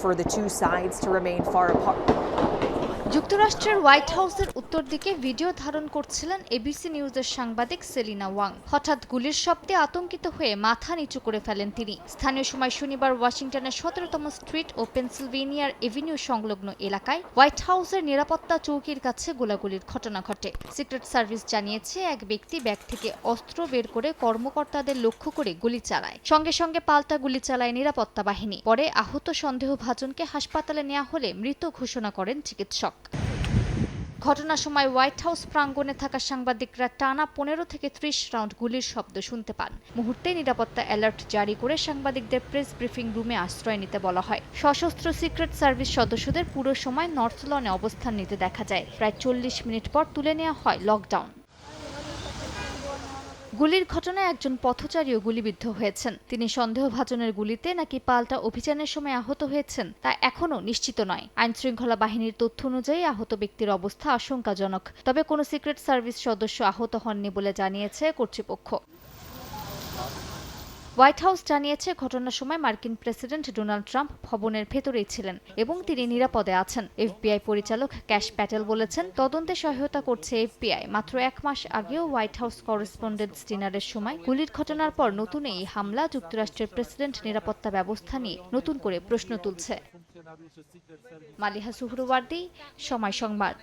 for the two sides to remain far apart. যুক্তরাষ্ট্রের white হাউসের উত্তর দিকে ভিডিও ধারণ করছিলেন এবিসি নিউজের সাংবাদিক সেলিনা ওয়াং। হঠাৎ গুলির শব্দে আতঙ্কিত হয়ে মাথা নিচু করে ফেলেন তিনি। স্থানীয় সময় শনিবার ওয়াশিংটনের 17তম স্ট্রিট ও পেনসিলভেনিয়ার এভিনিউ সংলগ্ন এলাকায় হোয়াইট হাউসের নিরাপত্তা চৌকির কাছে গোলাগুলির ঘটনা ঘটে। সিক্রেট সার্ভিস জানিয়েছে, এক ব্যক্তি ব্যাগ থেকে অস্ত্র বের করে কর্মকর্তাদের লক্ষ্য করে গুলি চালায়। সঙ্গে সঙ্গে পাল্টা গুলি চালায় নিরাপত্তা বাহিনী। পরে আহত সন্দেহভাজনকে হাসপাতালে নেওয়া হলে মৃত ঘোষণা করেন চিকিৎসক। ঘটনার সময় হোয়াইট হাউস প্রাঙ্গণে থাকা সাংবাদিকরা টানা 15 থেকে 30 রাউন্ড গুলির শব্দ শুনতে পান। মুহূর্তে নিরাপত্তা অ্যালার্ট জারি করে সাংবাদিকদের প্রেস ব্রিফিং রুমে আশ্রয় নিতে বলা হয়। সশস্ত্র সিক্রেট সার্ভিস সদস্যদের পুরো সময় নর্থ লনে অবস্থান নিতে দেখা যায়। প্রায় 40 মিনিট পর তুলে নেওয়া হয় লকডাউন। গুলির ঘটনায় একজন পথচারীও গুলিবিদ্ধ হয়েছেন। তিনি সন্দেহভাজনের গুলিতে নাকি পাল্টা অভিযানের সময় আহত হয়েছেন তা এখনও নিশ্চিত নয়। আইনশৃঙ্খলা বাহিনীর তথ্য অনুযায়ী আহত ব্যক্তির অবস্থা আশঙ্কাজনক। তবে কোনো সিক্রেট সার্ভিস সদস্য আহত হননি বলে জানিয়েছে কর্তৃপক্ষ। হোয়াইট হাউস জানিয়েছে, ঘটনার সময় মার্কিন প্রেসিডেন্ট ডোনাল্ড ট্রাম্প ভবনের ভেতরেই ছিলেন এবং তিনি নিরাপদে আছেন। এফবিআই পরিচালক ক্যাশ প্যাটেল বলেছেন, তদন্তে সহায়তা করছে এফবিআই। মাত্র 1 মাস আগেও হোয়াইট হাউস করেসপন্ডেন্টস ডিনারের সময় গুলির ঘটনার পর নতুন এই হামলা যুক্তরাষ্ট্রের প্রেসিডেন্ট নিরাপত্তা ব্যবস্থা নিয়ে নতুন করে প্রশ্ন তুলছে। মালিহা সুহরওয়ার্দী, সময় সংবাদ।